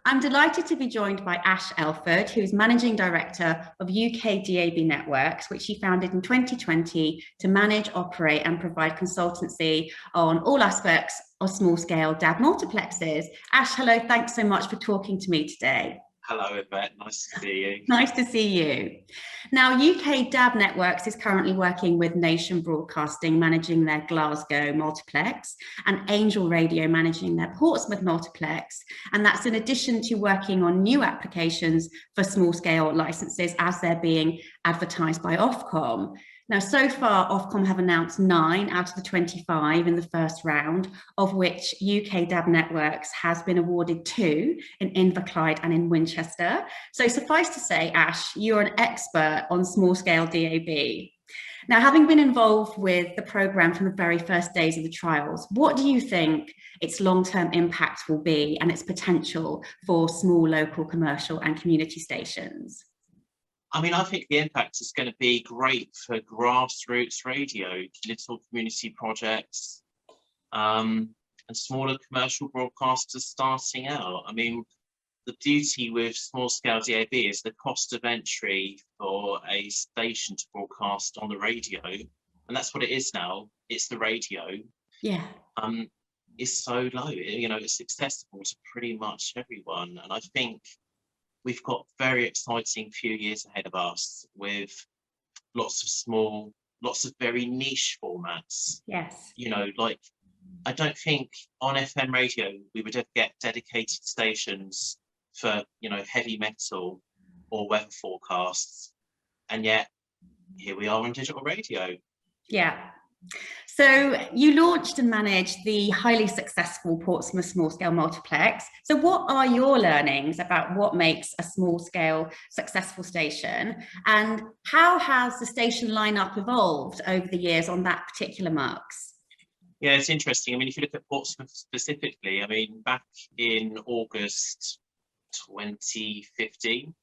I'm delighted to be joined by Ash Elford, who's Managing Director of UK DAB Networks, which he founded in 2020 to manage, operate and provide consultancy on all aspects of small-scale DAB multiplexes. Ash, hello, thanks so much for talking to me today. Hello, Yvette. Nice to see you. Nice to see you. Now, UK DAB Networks is currently working with Nation Broadcasting, managing their Glasgow multiplex, and Angel Radio managing their Portsmouth multiplex. And that's in addition to working on new applications for small-scale licenses as they're being advertised by Ofcom. Now, so far, Ofcom have announced 9 out of the 25 in the first round, of which UK DAB Networks has been awarded 2 in Inverclyde and in Winchester. So suffice to say, Ash, you're an expert on small-scale DAB. Now, having been involved with the programme from the very first days of the trials, what do you think its long-term impact will be and its potential for small, local, commercial and community stations? I mean, I think the impact is going to be great for grassroots radio, little community projects, and smaller commercial broadcasters starting out. I mean, the beauty with small-scale DAB is the cost of entry for a station to broadcast on the radio, and that's what it is now. It's the radio. Yeah. Is so low. You know, it's accessible to pretty much everyone, and I think we've got very exciting few years ahead of us with lots of very niche formats. Yes. You know, like, I don't think on FM radio we would ever get dedicated stations for, you know, heavy metal or weather forecasts. And yet here we are on digital radio. Yeah. So you launched and managed the highly successful Portsmouth small-scale multiplex. So what are your learnings about what makes a small-scale successful station, and how has the station lineup evolved over the years on that particular mux? Yeah, it's interesting. I mean, if you look at Portsmouth specifically, I mean, back in August 2015,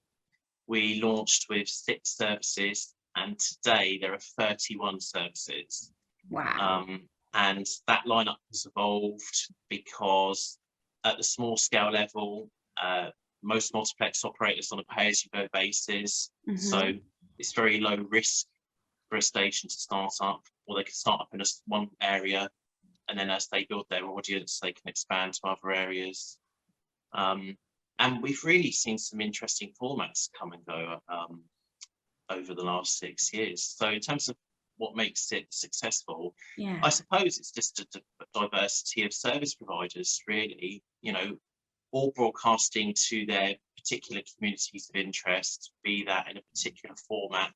we launched with 6 services, and today there are 31 services. Wow. And that lineup has evolved because at the small scale level, most multiplex operators on a pay-as-you-go basis. Mm-hmm. So it's very low risk for a station to start up, or they can start up in one area, and then as they build their audience, they can expand to other areas. And we've really seen some interesting formats come and go over the last 6 years. So in terms of what makes it successful, yeah, I suppose it's just a diversity of service providers, really, you know, all broadcasting to their particular communities of interest, be that in a particular format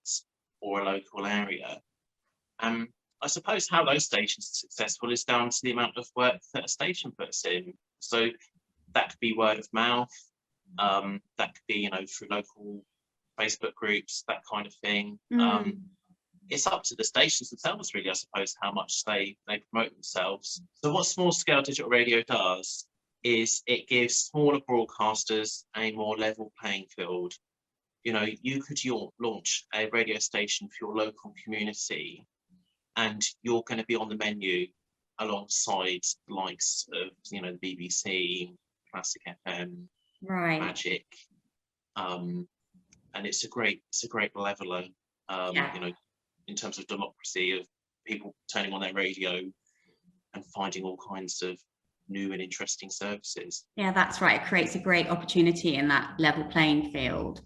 or a local area. I suppose how those stations are successful is down to the amount of work that a station puts in. So that could be word of mouth, that could be, you know, through local Facebook groups, that kind of thing. It's up to the stations themselves, really, I suppose, how much they promote themselves. So what small-scale digital radio does is it gives smaller broadcasters a more level playing field. You know, you could launch a radio station for your local community, and you're going to be on the menu alongside the likes of, you know, the BBC, Classic FM, right, Magic, and it's a great leveler. Yeah. You know, in terms of democracy, of people turning on their radio and finding all kinds of new and interesting services. Yeah, that's right. It creates a great opportunity in that level playing field.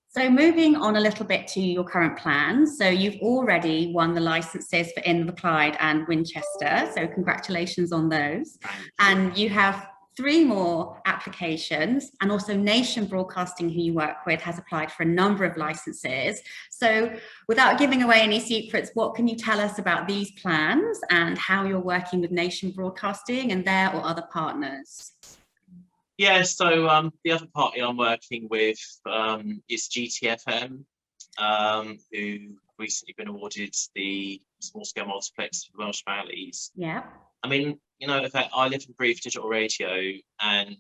So moving on a little bit to your current plans. So you've already won the licenses for Inverclyde and Winchester. So congratulations on those. And you have 3 more applications, and also Nation Broadcasting, who you work with, has applied for a number of licenses. So without giving away any secrets, what can you tell us about these plans and how you're working with Nation Broadcasting and their or other partners? Yeah, so the other party I'm working with is GTFM, who recently been awarded the small-scale multiplex for the Welsh Valleys. Yeah. I mean, you know, I live and breathe digital radio, and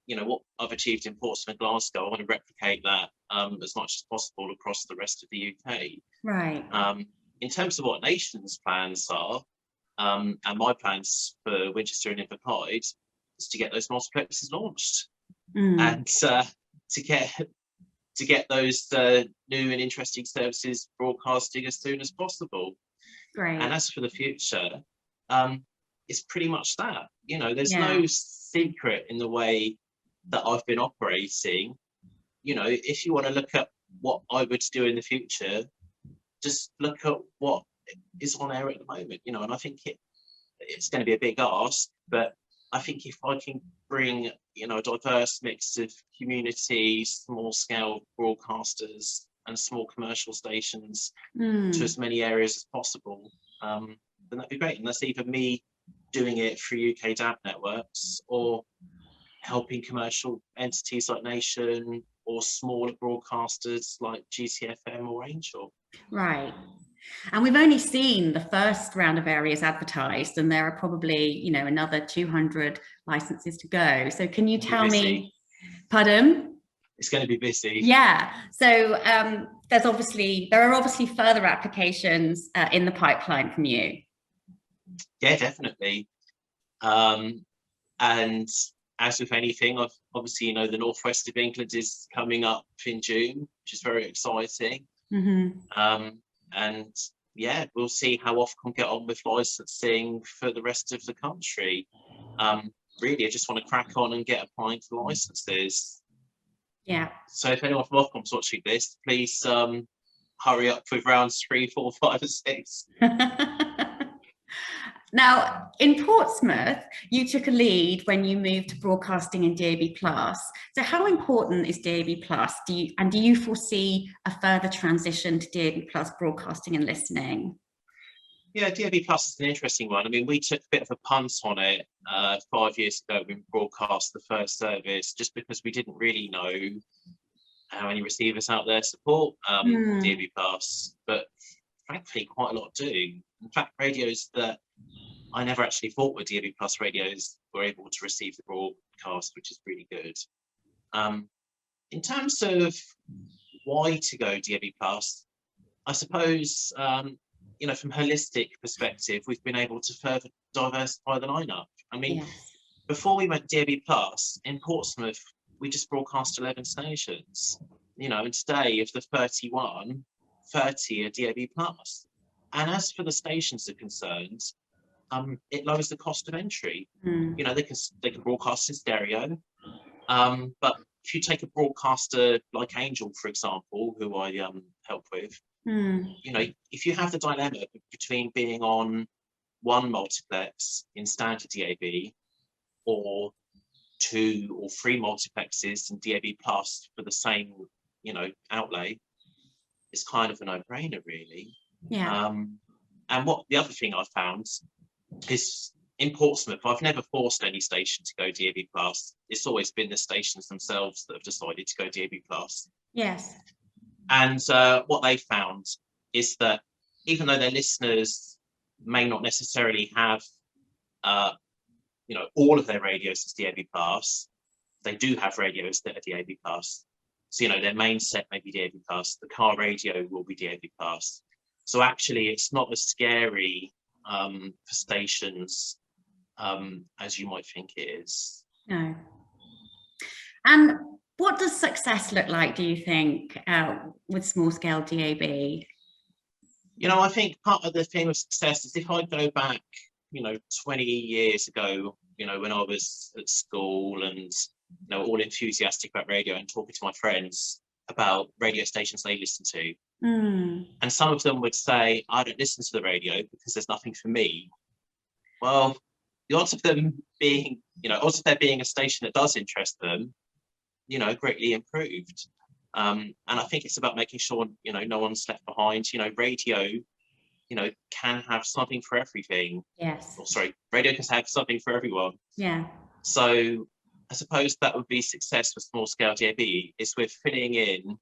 you know, what I've achieved in Portsmouth and Glasgow, I want to replicate that as much as possible across the rest of the UK. Right. In terms of what Nation's plans are, and my plans for Winchester and Inverclyde, is to get those multiplexes launched Mm. and to get those new and interesting services broadcasting as soon as possible. Great. And as for the future, it's pretty much that. You know, there's Yeah. no secret in the way that I've been operating. You know, if you want to look at what I would do in the future, just look at what is on air at the moment, you know, and I think it's going to be a big ask, but I think if I can bring, you know, a diverse mix of communities, small scale broadcasters and small commercial stations to as many areas as possible, then that'd be great. And that's either me doing it through UK DAB networks or helping commercial entities like Nation or smaller broadcasters like GTFM or Angel. Right. And we've only seen the first round of areas advertised, and there are probably, you know, another 200 licenses to go. So can you tell me, pardon? It's going to be busy. Yeah. So there are obviously further applications in the pipeline from you. Yeah, definitely. And as with anything, I've obviously, you know, the northwest of England is coming up in June, which is very exciting. And yeah, we'll see how often we get on with licensing for the rest of the country. Really, I just want to crack on and get applying for licenses. Yeah. So if anyone from Ofcom's watching this, please hurry up with rounds 3, 4, 5, and 6. Now, in Portsmouth, you took a lead when you moved to broadcasting in DAB+. So how important is DAB+? Do you foresee a further transition to DAB+ broadcasting and listening? Yeah, DAB+ is an interesting one. I mean, we took a bit of a punt on it 5 years ago when we broadcast the first service, just because we didn't really know how many receivers out there support DAB+. But frankly, quite a lot do. In fact, radios that I never actually thought were DAB+ radios were able to receive the broadcast, which is really good. In terms of why to go DAB+, I suppose, you know, from a holistic perspective, we've been able to further diversify the lineup. I mean, before we went DAB+, in Portsmouth, we just broadcast 11 stations, you know, and today of the 31, 30 are DAB+. And as for the stations are concerned, it lowers the cost of entry. You know, they can broadcast in stereo, but if you take a broadcaster like Angel, for example, who I help with, you know, if you have the dilemma between being on one multiplex in standard DAB or 2 or 3 multiplexes in DAB+ for the same, you know, outlay, it's kind of a no-brainer, really. Yeah. And what the other thing I found is in Portsmouth, I've never forced any station to go DAB+. It's always been the stations themselves that have decided to go DAB+. Yes. And what they found is that even though their listeners may not necessarily have, you know, all of their radios as DAB+, they do have radios that are DAB+. So, you know, their main set may be DAB+, the car radio will be DAB+. So actually, it's not as scary for stations as you might think it is. No. And what does success look like, do you think, with small scale DAB? You know, I think part of the thing of success is if I go back, you know, 20 years ago, you know, when I was at school and, you know, all enthusiastic about radio and talking to my friends about radio stations they listen to. And some of them would say, I don't listen to the radio because there's nothing for me. Well, the odds of them being, you know, odds of there being a station that does interest them, you know, greatly improved. And I think it's about making sure, you know, no one's left behind. You know, radio, you know, can have something for everything. Yes. Or sorry, radio can have something for everyone. Yeah. So I suppose that would be success for small scale DAB, is we're filling in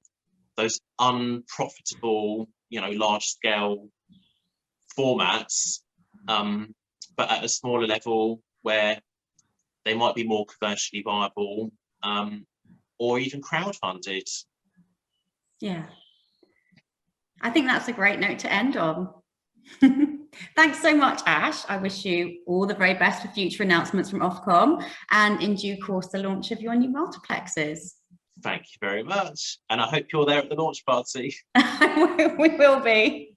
those unprofitable, you know, large scale formats, but at a smaller level where they might be more commercially viable, or even crowdfunded. Yeah. I think that's a great note to end on. Thanks so much, Ash. I wish you all the very best for future announcements from Ofcom and in due course the launch of your new multiplexes. Thank you very much. And I hope you're there at the launch party. We will be.